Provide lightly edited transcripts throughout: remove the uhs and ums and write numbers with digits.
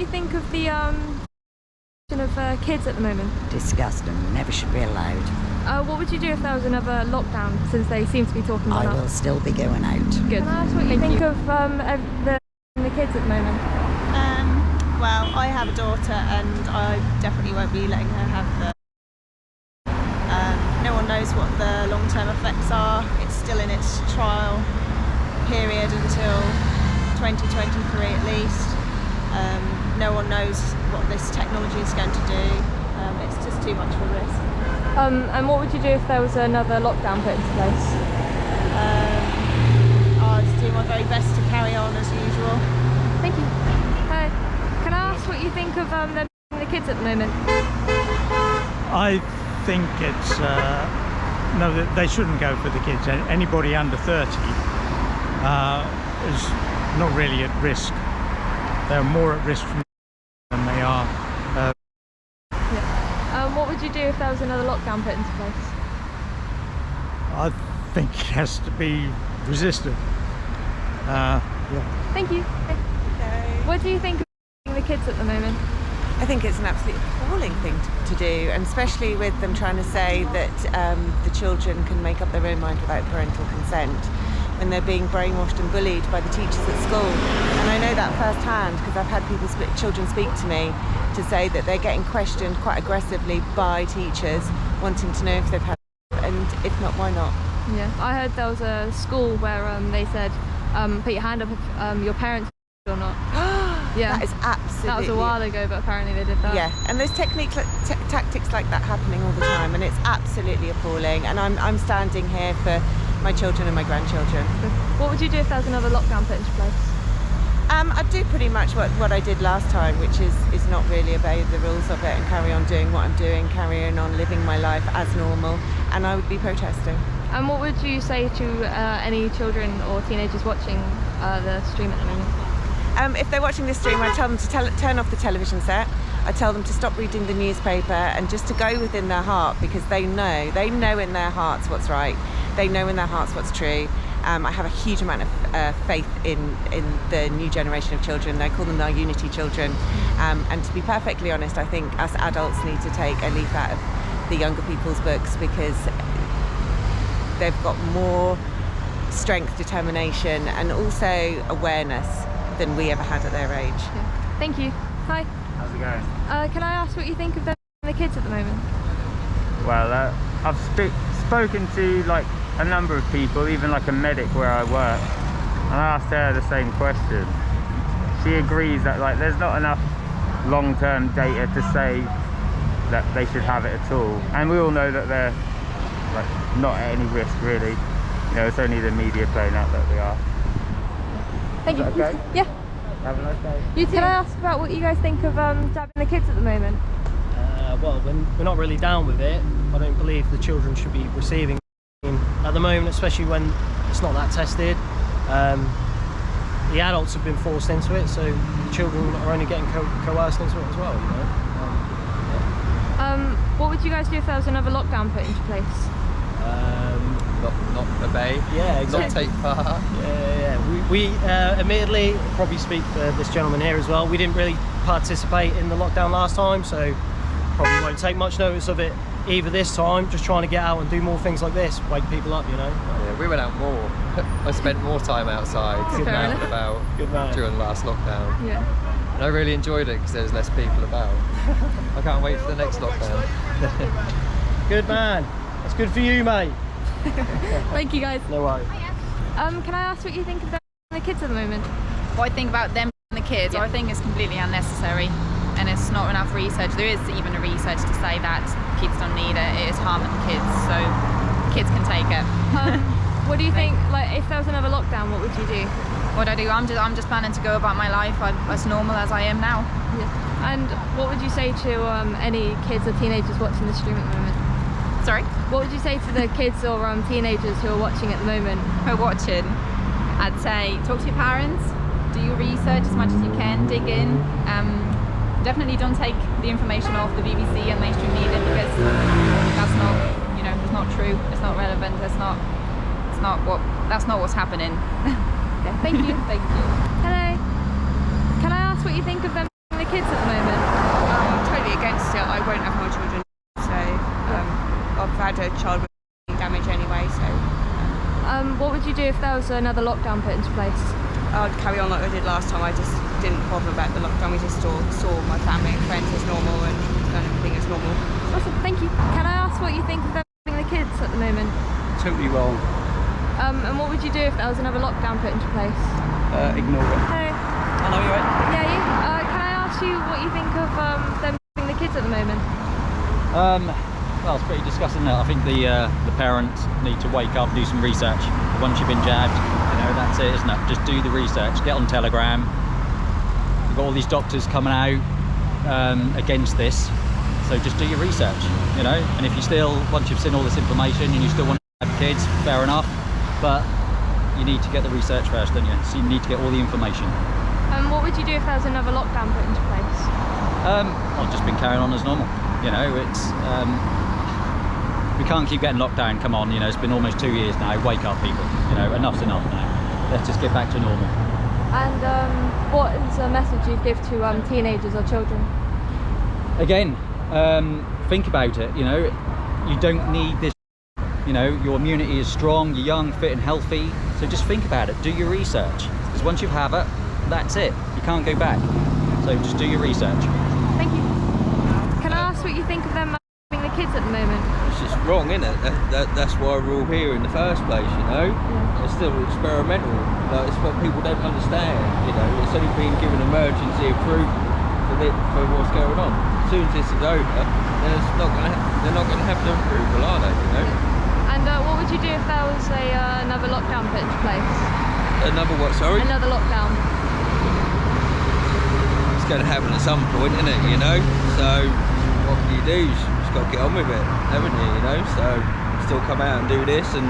you think of the of kids at the moment? Disgusting. Never should be allowed. What would you do if there was another lockdown, since they seem to be talking about I will still be going out. Good. Can I ask what you think of the kids at the moment? Well, I have a daughter and I definitely won't be letting her have the... no one knows what the long-term effects are. It's still in its trial period until 2023 at least. No one knows what this technology is going to do. It's just too much of a risk. And what would you do if there was another lockdown put into place? I'd do my very best to carry on as usual. Thank you. Hi. Can I ask what you think of the kids at the moment? I think it's no, they shouldn't go for the kids. Anybody under 30 is not really at risk. They're more at risk than they are. What would you do if there was another lockdown put into place? I think it has to be resisted. Yeah. Thank you. Okay. What do you think of the kids at the moment? I think it's an absolutely appalling thing to do, and especially with them trying to say that the children can make up their own mind without parental consent, when they're being brainwashed and bullied by the teachers at school. And I know that firsthand because I've had children speak to me to say that they're getting questioned quite aggressively by teachers, wanting to know if they've had, and if not, why not? Yeah, I heard there was a school where they said, put your hand up if your parents or not. Yeah, that is absolutely... That was a while ago, but apparently they did that. Yeah, and there's tactics like that happening all the time, and it's absolutely appalling. And I'm standing here for my children and my grandchildren. What would you do if there was another lockdown put into place? I'd do pretty much what I did last time, which is not really obey the rules of it and carry on doing what I'm doing, carrying on living my life as normal, and I would be protesting. And what would you say to any children or teenagers watching the stream at the moment? If they're watching this stream, I tell them to turn off the television set. I tell them to stop reading the newspaper and just to go within their heart, because they know in their hearts what's right. They know in their hearts what's true. I have a huge amount of faith in the new generation of children. I call them our unity children. And to be perfectly honest, I think us adults need to take a leaf out of the younger people's books, because they've got more strength, determination, and also awareness than we ever had at their age. Yeah. Thank you. Hi. How's it going? Can I ask what you think of the kids at the moment? Well, I've spoken to like a number of people, even like a medic where I work, and I asked her the same question. She agrees that like there's not enough long-term data to say that they should have it at all, and we all know that they're like not at any risk really. You know, it's only the media playing out that they are. Thank you. Okay? Yeah. Have a nice day. You too. Can I ask about what you guys think of dabbing the kids at the moment? Well, we're not really down with it. I don't believe the children should be receiving at the moment, especially when it's not that tested. The adults have been forced into it, so the children are only getting coerced into it as well, you know. Yeah. What would you guys do if there was another lockdown put into place? Not obey. Yeah, exactly. Not take part. Yeah. We admittedly, probably speak for this gentleman here as well, we didn't really participate in the lockdown last time, so probably won't take much notice of it either this time. Just trying to get out and do more things like this, wake people up, you know. Yeah, we went out more. I spent more time outside, out and about during the last lockdown. Yeah. And I really enjoyed it because there's less people about. I can't wait for the next lockdown. Good man. That's good for you, mate. Thank you, guys. No worries. Can I ask what you think of the kids at the moment? What I think about them and the kids, I think it's completely unnecessary, and it's not enough research. There is even a research to say that kids don't need it. It is harming the kids, so kids can take it. What do you think? Like, if there was another lockdown, what would you do? What I do, I'm just planning to go about my life as normal as I am now. Yeah. And what would you say to any kids or teenagers watching the stream at the moment? Sorry? What would you say to the kids or teenagers who are watching at the moment? Who are watching? I'd say talk to your parents, do your research as much as you can, dig in. Definitely don't take the information off the BBC and mainstream media, because that's not, you know, it's not true, it's not relevant, that's not what's happening. Yeah, thank you. Thank you. Hello. Can I ask what you think of them, the kids do if there was another lockdown put into place? I'd carry on like I did last time. I just didn't bother about the lockdown. We just saw my family and friends as normal and everything as normal. Awesome, thank you. Can I ask what you think of them having the kids at the moment? Totally wrong. And what would you do if there was another lockdown put into place? Ignore it. Hey. Hello, you right? Yeah, you? Can I ask you what you think of them having the kids at the moment? Well, it's pretty disgusting now. I think the parents need to wake up, do some research. Once you've been jabbed, that's it, isn't it? Just do the research, get on Telegram. You've got all these doctors coming out against this, so just do your research, and if you still, once you've seen all this information and you still want to have kids, fair enough, but you need to get the research first, don't you? So you need to get all the information. What would you do if there was another lockdown put into place? I've just been carrying on as normal. It's we can't keep getting locked down. Come on, it's been almost 2 years now. Wake up, people. Enough's enough now. Let's just get back to normal. And what is a message you'd give to teenagers or children? Again, think about it. You don't need this. Your immunity is strong. You're young, fit, and healthy. So just think about it. Do your research. Because once you have it, that's it. You can't go back. So just do your research. Thank you. Can I ask what you think of them having the kids at the moment? It's just wrong, isn't it? That's why we're all here in the first place, Yeah. It's still experimental. It's what people don't understand, It's only been given emergency approval for what's going on. As soon as this is over, then they're not going to have the approval, are they, And what would you do if there was another lockdown put into place? Another what, sorry? Another lockdown. It's going to happen at some point, isn't it, So what can you do? You just got to get on with it, haven't you, So still come out and do this and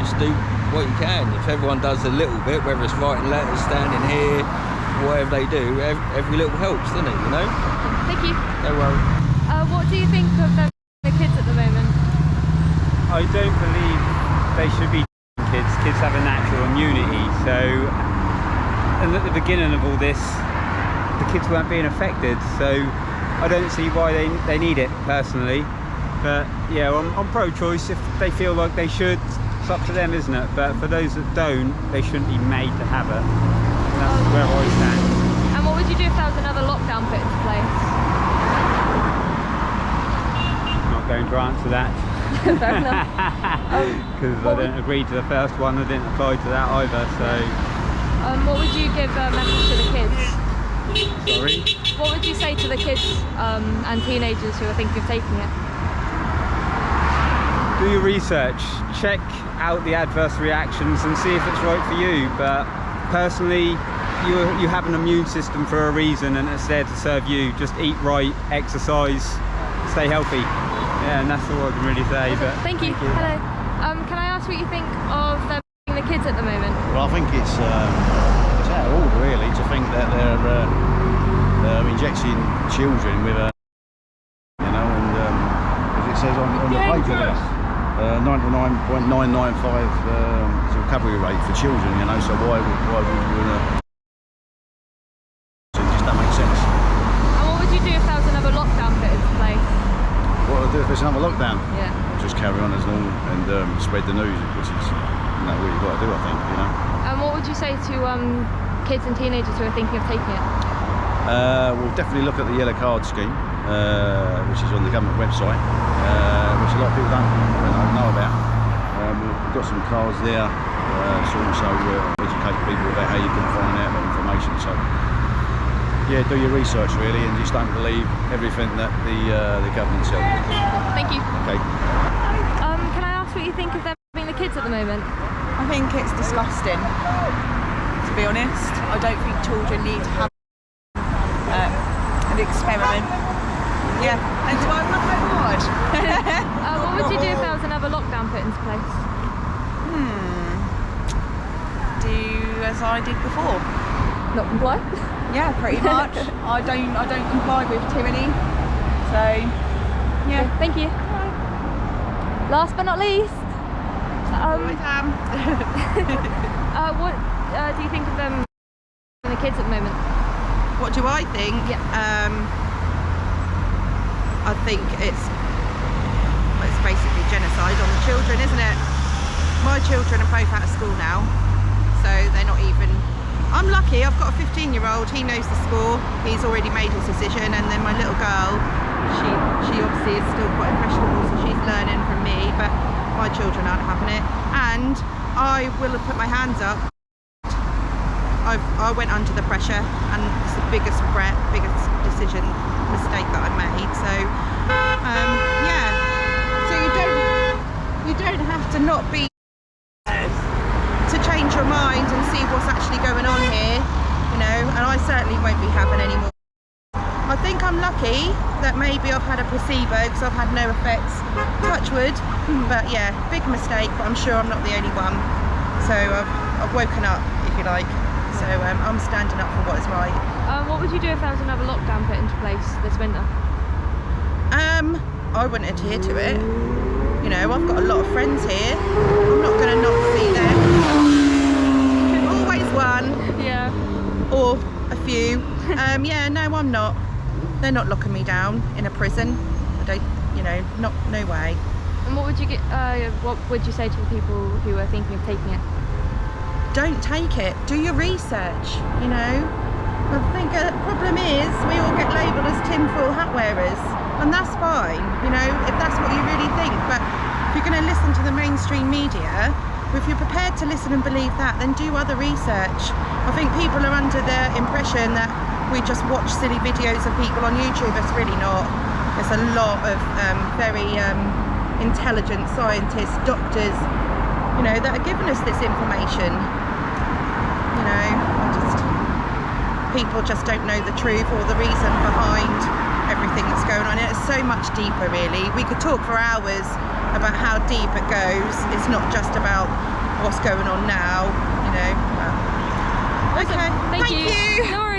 just do what you can. If everyone does a little bit, whether it's writing letters, standing here, whatever they do, every little helps, doesn't it, Thank you. No worries. What do you think of them the kids at the moment? I don't believe they should be kids. Kids have a natural immunity, and at the beginning of all this, the kids weren't being affected, so I don't see why they need it personally. But yeah, I'm pro-choice. If they feel like they should, it's up to them, isn't it? But for those that don't, they shouldn't be made to have it. And that's where I stand. And what would you do if there was another lockdown put into place? Not going to answer that. Fair enough. Because I don't agree to the first one, I didn't apply to that either, so... What would you give a message to the kids? Sorry? What would you say to the kids and teenagers who are thinking of taking it? Do your research, check out the adverse reactions and see if it's right for you, but personally, you have an immune system for a reason and it's there to serve you. Just eat right, exercise, stay healthy. Yeah, and that's all I can really say. But Thank you. Hello. Can I ask what you think of them the kids at the moment? Well, I think it's out of order really to think that they're injecting children with a, and as it says on the paper there, 99.995 is a recovery rate for children. So why would we? It just don't make sense. And what would you do if there was another lockdown put into place? What would I do if there's another lockdown? Yeah. Just carry on as normal and spread the news, which is what you've got to do, I think. And what would you say to kids and teenagers who are thinking of taking it? We'll definitely look at the Yellow Card scheme, which is on the government website, which a lot of people don't know about. We've got some cards there to also educate people about how you can find out that information. So, yeah, do your research really, and just don't believe everything that the government tells you. Thank you. Okay. Can I ask what you think of them having the kids at the moment? I think it's disgusting, to be honest. I don't think children need to have an experiment. Yeah, that's why I'm not so hard. What would you do if there was another lockdown put into place? Do as I did before. Not comply? Yeah, pretty much. I don't comply with tyranny. So yeah. Okay, thank you. Last but not least. What do you think of them and the kids at the moment? What do I think? Yeah. I think it's basically genocide on the children, isn't it? My children are both out of school now, so they're not even... I'm lucky, I've got a 15-year-old, he knows the score, he's already made his decision, and then my little girl, she obviously is still quite impressionable, so she's learning from me, but my children aren't having it. And I will have put my hands up. I went under the pressure, and it's the biggest regret, biggest mistake that I made. So yeah, so you don't have to not be to change your mind and see what's actually going on here, you know, and I certainly won't be having any more. I think I'm lucky that maybe I've had a placebo because I've had no effects, touch wood, but yeah, big mistake, but I'm sure I'm not the only one. So I've woken up, if you like, so I'm standing up for what is right. What would you do if there was another lockdown put into place this winter? I wouldn't adhere to it. You know, I've got a lot of friends here. I'm not going to not see them. Always one. Yeah. Or a few. Yeah, no, I'm not. They're not locking me down in a prison. I don't, you know, no way. And what would you say to the people who are thinking of taking it? Don't take it. Do your research, you know. I think the problem is we all get labelled as tinfoil hat wearers, and that's fine, you know, if that's what you really think. But if you're going to listen to the mainstream media, if you're prepared to listen and believe that, then do other research. I think people are under the impression that we just watch silly videos of people on YouTube. It's really not. There's a lot of very intelligent scientists, doctors, you know, that are giving us this information. You know, people just don't know the truth or the reason behind everything that's going on. It's so much deeper, really. We could talk for hours about how deep it goes. It's not just about what's going on now, you know. Awesome. Okay, thank you. No worries.